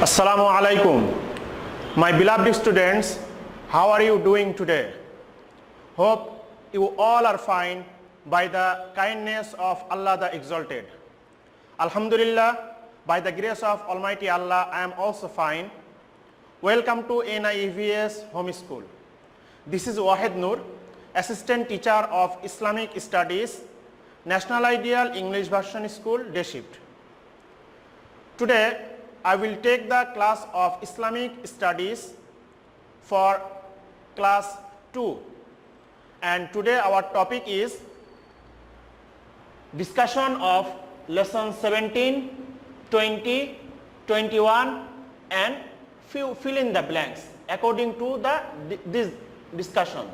Assalamu alaikum. My beloved students, how are you doing today? Hope you all are fine by the kindness of Allah the Exalted. Alhamdulillah, by the grace of Almighty Allah, I am also fine. Welcome to NIEVS Home School. This is Wahid Noor, Assistant Teacher of Islamic Studies, National Ideal English Version School, Day Shift. Today, I will take the class of Islamic Studies for class 2, and today our topic is discussion of lesson 17, 20, 21 and fill in the blanks according to this discussion.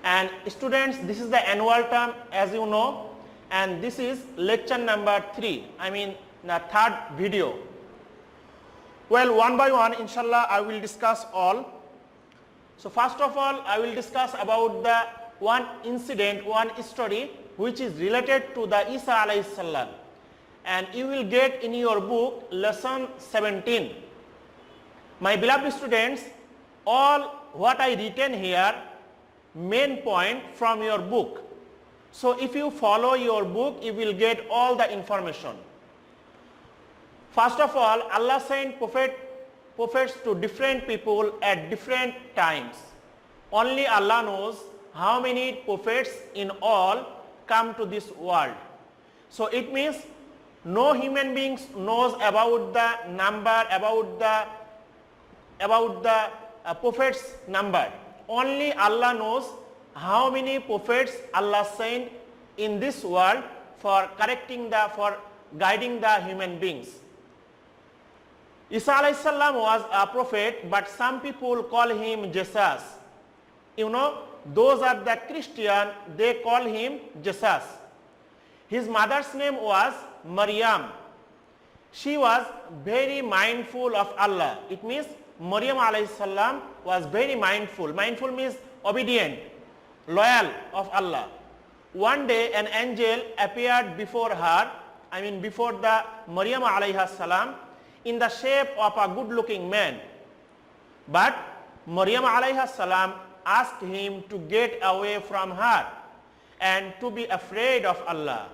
And students, this is the annual term, as you know, and this is lecture number 3, I mean the third video. Well, one by one, inshallah, I will discuss all. So first of all, I will discuss about the one incident, one story which is related to the Isa alayhi salam, and you will get in your book lesson 17. My beloved students, all what I written here, main point from your book. So if you follow your book, you will get all the information. First of all, Allah sent prophets to different people at different times. Only Allah knows how many prophets in all come to this world. So it means no human beings knows about the number, about the prophets number. Only Allah knows how many prophets Allah sent in this world for guiding the human beings. Isa alayhi salam was a prophet, but some people call him Jesus. You know, those are the Christian, they call him Jesus. His mother's name was Maryam. She was very mindful of Allah. It means Maryam alayhi salam was very mindful. Mindful means obedient, loyal of Allah. One day an angel appeared before her, I mean before the Maryam alayhi salam, in the shape of a good-looking man. But Maryam alayhi salam asked him to get away from her and to be afraid of Allah.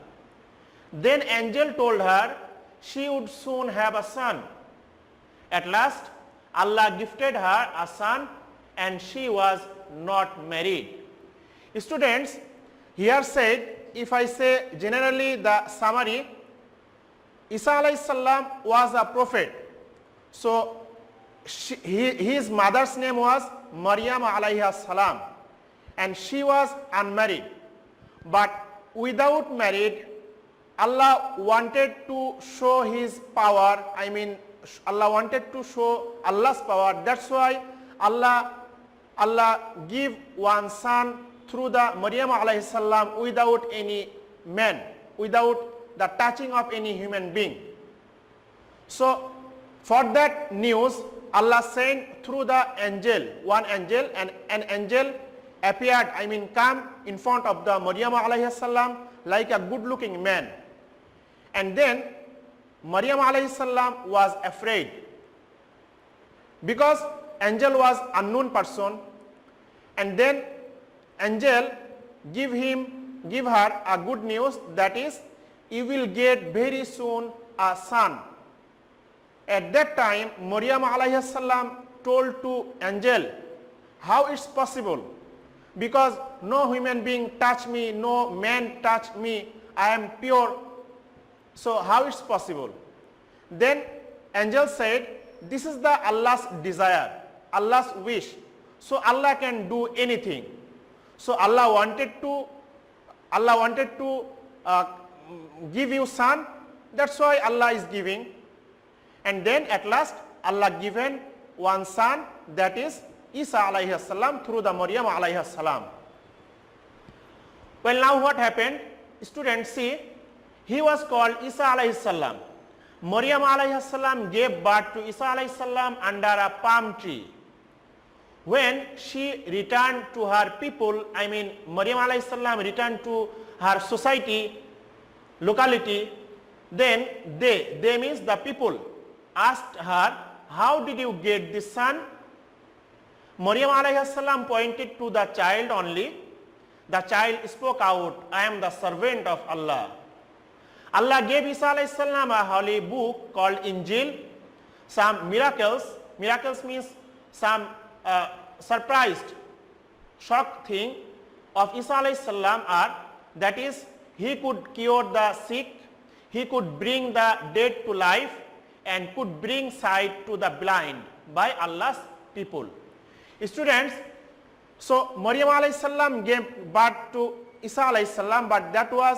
Then angel told her she would soon have a son. At last, Allah gifted her a son and she was not married. Students, here said, if I say generally the summary, Isa alayhi salam was a prophet. So his mother's name was Maryam alayhi salam, and she was unmarried. But without married, Allah wanted to show his power. I mean, Allah wanted to show Allah's power. That's why Allah give one son through the Maryam alayhi salam without any man, without the touching of any human being. So for that news, Allah sent through the angel, one angel, and an angel appeared, I mean come in front of the Maryam alayhi salam like a good looking man. And then Maryam alayhi salam was afraid because angel was unknown person, and then angel give her a good news, that is, you will get very soon a son. At that time, Maryam alayhi salam told to angel, how it's possible? Because no human being touch me, no man touch me, I am pure. So how it's possible? Then angel said, this is the Allah's desire, Allah's wish. So Allah can do anything. So Allah wanted to give you son, that's why Allah is giving. And then at last Allah given one son, that is Isa alayhi salam, through the Maryam alayhi salam. Well, now what happened? Students, see, he was called Isa alayhi salam. Maryam alayhi salam gave birth to Isa alayhi salam under a palm tree. When she returned to her people, I mean Maryam alayhi salam returned to her society, locality, then they means the people, asked her how did you get this son? Maryam alayhi salam pointed to the child only. The child spoke out, I am the servant of Allah. Allah gave Isa alayhi salam a holy book called Injil. Some miracles means some surprised, shocked thing of Isa alayhi salam are, that is, he could cure the sick, he could bring the dead to life, and could bring sight to the blind by Allah's people. Students, so Maryam alayhi salam gave birth to Isa alayhi salam, but that was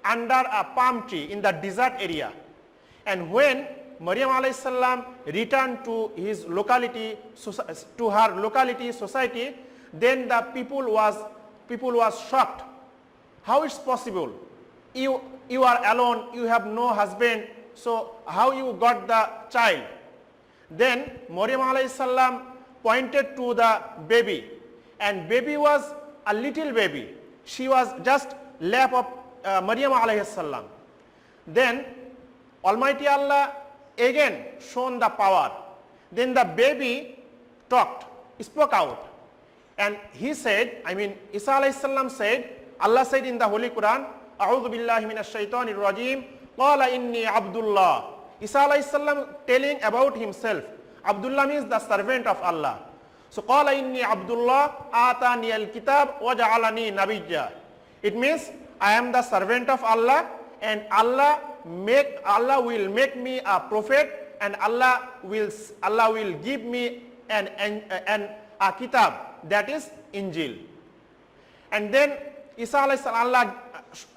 under a palm tree in the desert area. And when Maryam alayhi salam returned to his locality, to her locality society, then the people was shocked. How it's possible? You are alone, you have no husband, so how you got the child? Then Maryam alayhi salam pointed to the baby, and baby was a little baby. She was just lap of Maryam alayhi salam. Then Almighty Allah again shown the power. Then the baby talked, spoke out, and he said, Isa alayhi salam said, Allah said in the Holy Quran, A'udhu billahi minash shaitanir rajim, Qala inni Abdullah. Isa alayhi salam telling about himself. Abdullah means the servant of Allah. So Qala inni Abdullah atani al-kitab wa ja'alani nabiyya. It means I am the servant of Allah, and Allah will make me a prophet, and Allah will give me a kitab, that is Injil. And then Isa alayhi salam,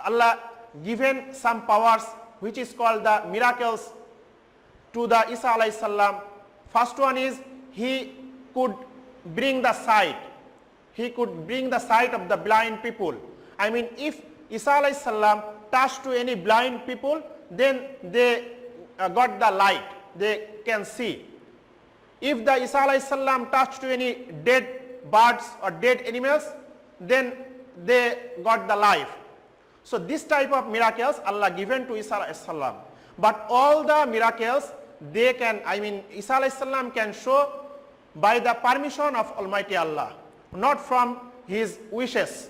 Allah given some powers which is called the miracles to the Isa alayhi salam. First one is he could bring the sight. He could bring the sight of the blind people. If Isa alayhi salam touched to any blind people, then they got the light, they can see. If the Isa alayhi salam touched to any dead birds or dead animals, then they got the life. So this type of miracles Allah given to Isa alayhi salam. But all the miracles they can, Isa alayhi salam can show by the permission of Almighty Allah, not from his wishes.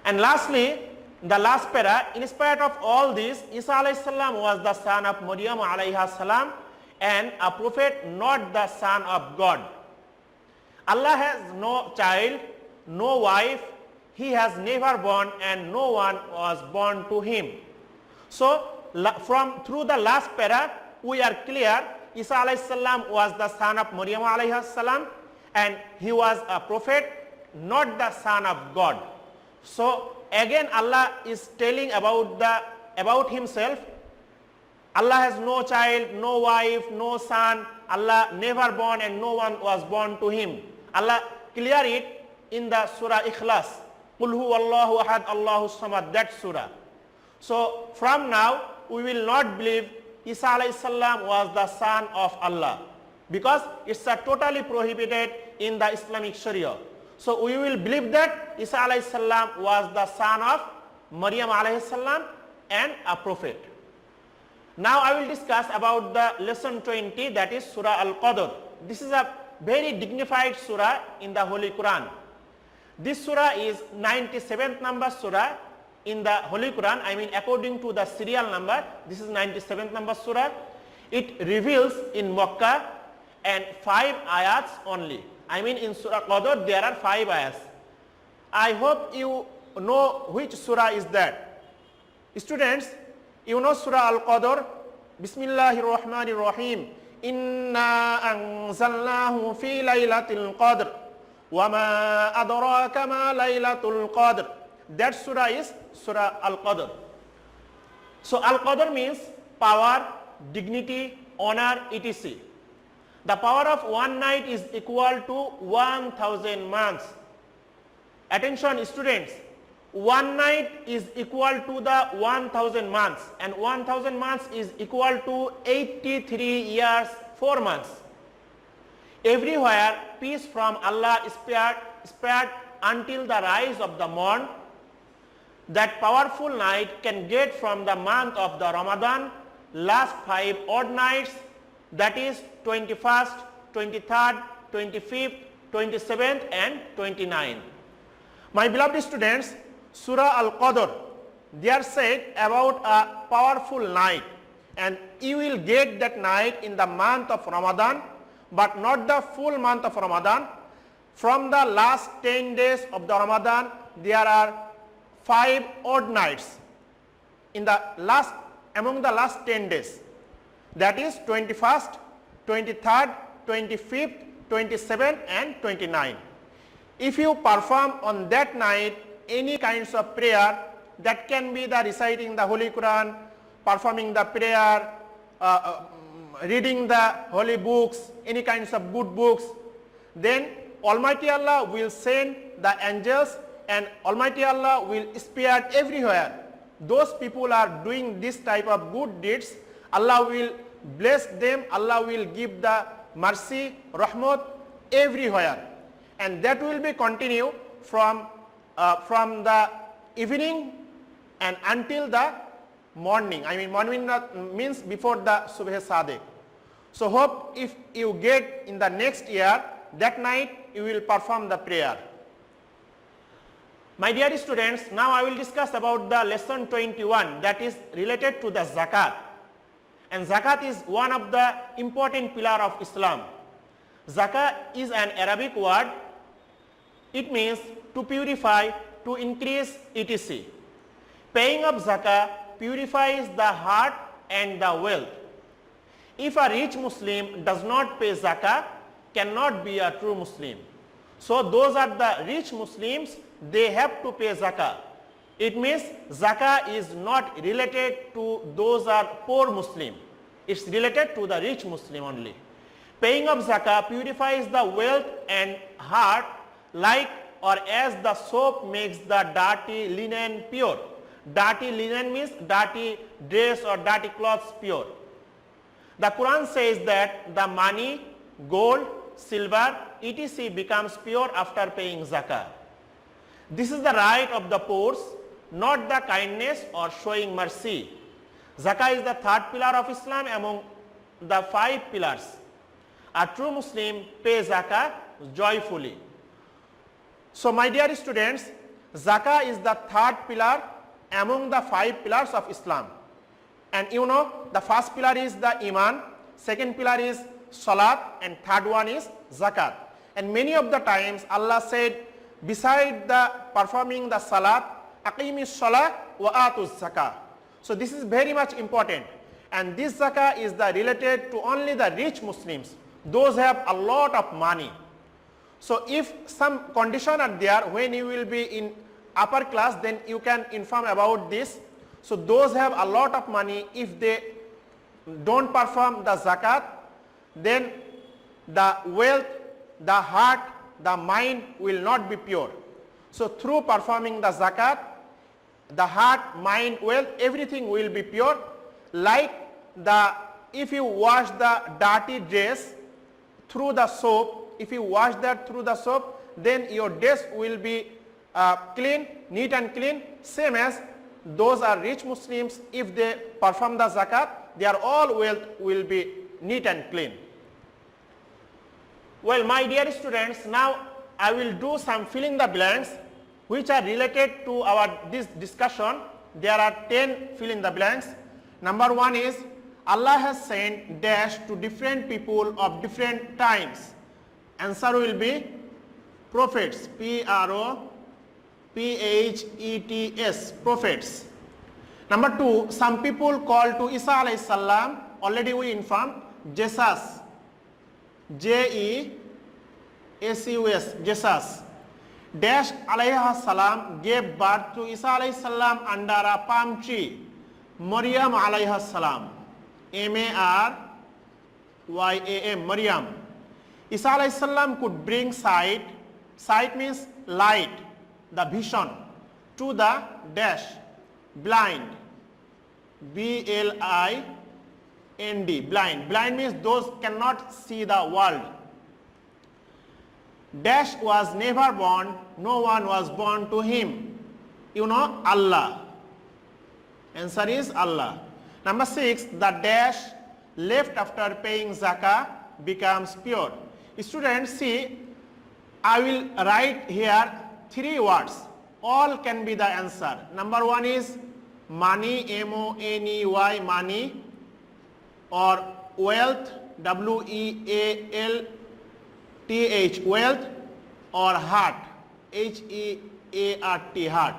And lastly, the last para, in spite of all this, Isa alayhi salam was the son of Maryam alayhi salam and a prophet, not the son of God. Allah has no child, no wife, he has never born, and no one was born to him. So through the last para, we are clear, Isa alayhi salam was the son of Maryam alayhi salam, and he was a prophet, not the son of God. So again Allah is telling about himself. Allah has no child, no wife, no son, Allah never born, and no one was born to him. Allah clear it in the Surah Ikhlas. Qul huwallahu ahad Allahu samad, that surah. So from now we will not believe Isa alayhi salam was the son of Allah, because it's totally prohibited in the Islamic Sharia. So we will believe that Isa alayhi salam was the son of Maryam alayhi salam and a prophet. Now I will discuss about the lesson 20, that is Surah Al-Qadr. This is a very dignified surah in the Holy Quran. This surah is 97th number surah in the Holy Quran. According to the serial number, this is 97th number surah. It reveals in Makkah and 5 ayats only. In Surah Qadr there are 5 ayats. I hope you know which surah is that. Students, you know Surah Al-Qadr. Bismillahirrahmanirrahim. Inna anzalnahu fi laylatil qadr. Wa ma adraka ma laylatul qadr. That surah is Surah Al-Qadr. So Al-Qadr means power, dignity, honor, etc. The power of one night is equal to 1000 months. Attention students, one night is equal to the 1000 months, and 1000 months is equal to 83 years 4 months. Everywhere peace from Allah is spared until the rise of the morn. That powerful night can get from the month of the Ramadan last 5 odd nights, that is 21st, 23rd, 25th, 27th and 29th. My beloved students, Surah Al-Qadr, they are said about a powerful night, and you will get that night in the month of Ramadan, but not the full month of Ramadan. From the last 10 days of the Ramadan, there are 5 odd nights among the last 10 days. That is 21st, 23rd, 25th, 27th and 29th. If you perform on that night any kinds of prayer, that can be the reciting the Holy Quran, performing the prayer, reading the holy books, any kinds of good books, then Almighty Allah will send the angels and Almighty Allah will spare everywhere. Those people are doing this type of good deeds, Allah will bless them, Allah will give the mercy, rahmat everywhere. And that will be continue from the evening and until the morning. I mean morning means before the Subh Sadiq. So hope if you get in the next year, that night you will perform the prayer. My dear students, now I will discuss about the lesson 21, that is related to the zakat. And zakat is one of the important pillar of Islam. Zakat is an Arabic word. It means to purify, to increase, etc. Paying of zakah purifies the heart and the wealth. If a rich Muslim does not pay zakah, cannot be a true Muslim. So those are the rich Muslims, they have to pay zakah. It means zakah is not related to those are poor Muslim. It's related to the rich Muslim only. Paying of zakah purifies the wealth and heart, like or as the soap makes the dirty linen pure. Dirty linen means dirty dress or dirty clothes pure. The Quran says that the money, gold, silver, etc. becomes pure after paying zakah. This is the right of the poor, not the kindness or showing mercy. Zakah is the third pillar of Islam among the 5 pillars. A true Muslim pays zakah joyfully. So my dear students, zakah is the third pillar among the 5 pillars of Islam. And you know, the first pillar is the iman, second pillar is salat, and third one is zakat. And many of the times Allah said, beside the performing the salat, aqimis salat wa atuz zakah. So this is very much important. And this zakah is the related to only the rich Muslims. Those have a lot of money. So if some condition are there when you will be in upper class, then you can inform about this. So those have a lot of money, if they don't perform the zakat, then the wealth, the heart, the mind will not be pure. So through performing the zakat, the heart, mind, wealth, everything will be pure. Like if you wash the dirty dress through the soap, if you wash that through the soap, then your dress will be clean, neat and clean, same as those are rich Muslims. If they perform the zakat, their all wealth will be neat and clean. Well, my dear students, now I will do some fill in the blanks which are related to this discussion. There are 10 fill in the blanks. Number 1 is, Allah has sent dash to different people of different times. Answer will be prophets, P-R-O-P-H-E-T-S, prophets. Number 2, some people call to Isa alayhi salam, already we informed, Jesus, J-E-S-U-S, Jesus. Dash alayhi salam gave birth to Isa alayhi salam under a palm tree. Maryam alayhi salam, M-A-R-Y-A-M, Maryam. Isa alayhi salam could bring sight means light, the vision, to the dash, blind, B-L-I-N-D, blind. Blind means those cannot see the world. Dash was never born, no one was born to him. You know, Allah. Answer is Allah. Number 6, the dash left after paying zakah becomes pure. Students, see, I will write here 3 words. All can be the answer. Number 1 is money, M-O-N-E-Y, money, or wealth, W-E-A-L-T-H, wealth, or heart, H-E-A-R-T, heart.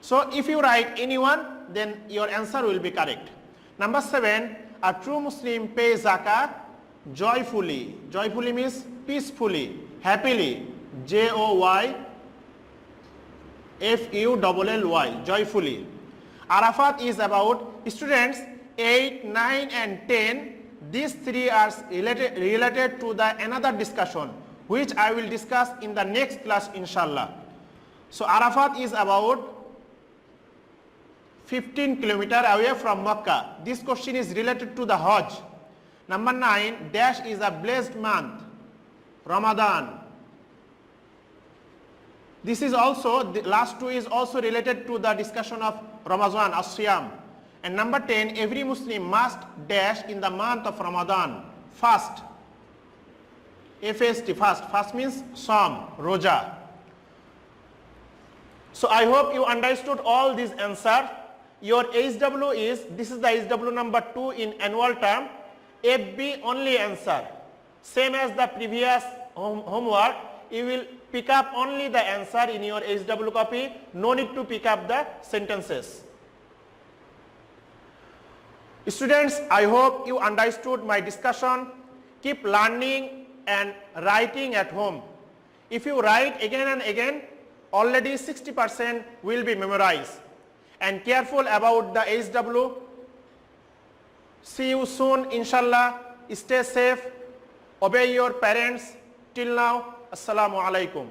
So if you write anyone, then your answer will be correct. Number 7, a true Muslim pays zakah joyfully. Joyfully means peacefully, happily, J-O-Y-F-U-L-L-Y, joyfully. Arafat is about, students, 8, 9 and 10. These 3 are related to the another discussion which I will discuss in the next class, inshallah. So Arafat is about 15 kilometers away from Makkah. This question is related to the Hajj. Number 9, dash is a blessed month, Ramadan. This is also, the last 2 is also related to the discussion of Ramadan, as-Siyam. And number 10, every Muslim must dash in the month of Ramadan, fast. F-A-S-T, fast. Fast means Psalm, Roja. So I hope you understood all these answers. Your HW is, this is the HW number 2 in annual term, FB only answer. Same as the previous homework, you will pick up only the answer in your HW copy, no need to pick up the sentences. Students, I hope you understood my discussion. Keep learning and writing at home. If you write again and again, already 60% will be memorized. And careful about the HW. See you soon, inshallah. Stay safe. Obey your parents. Till now, Assalamu alaikum.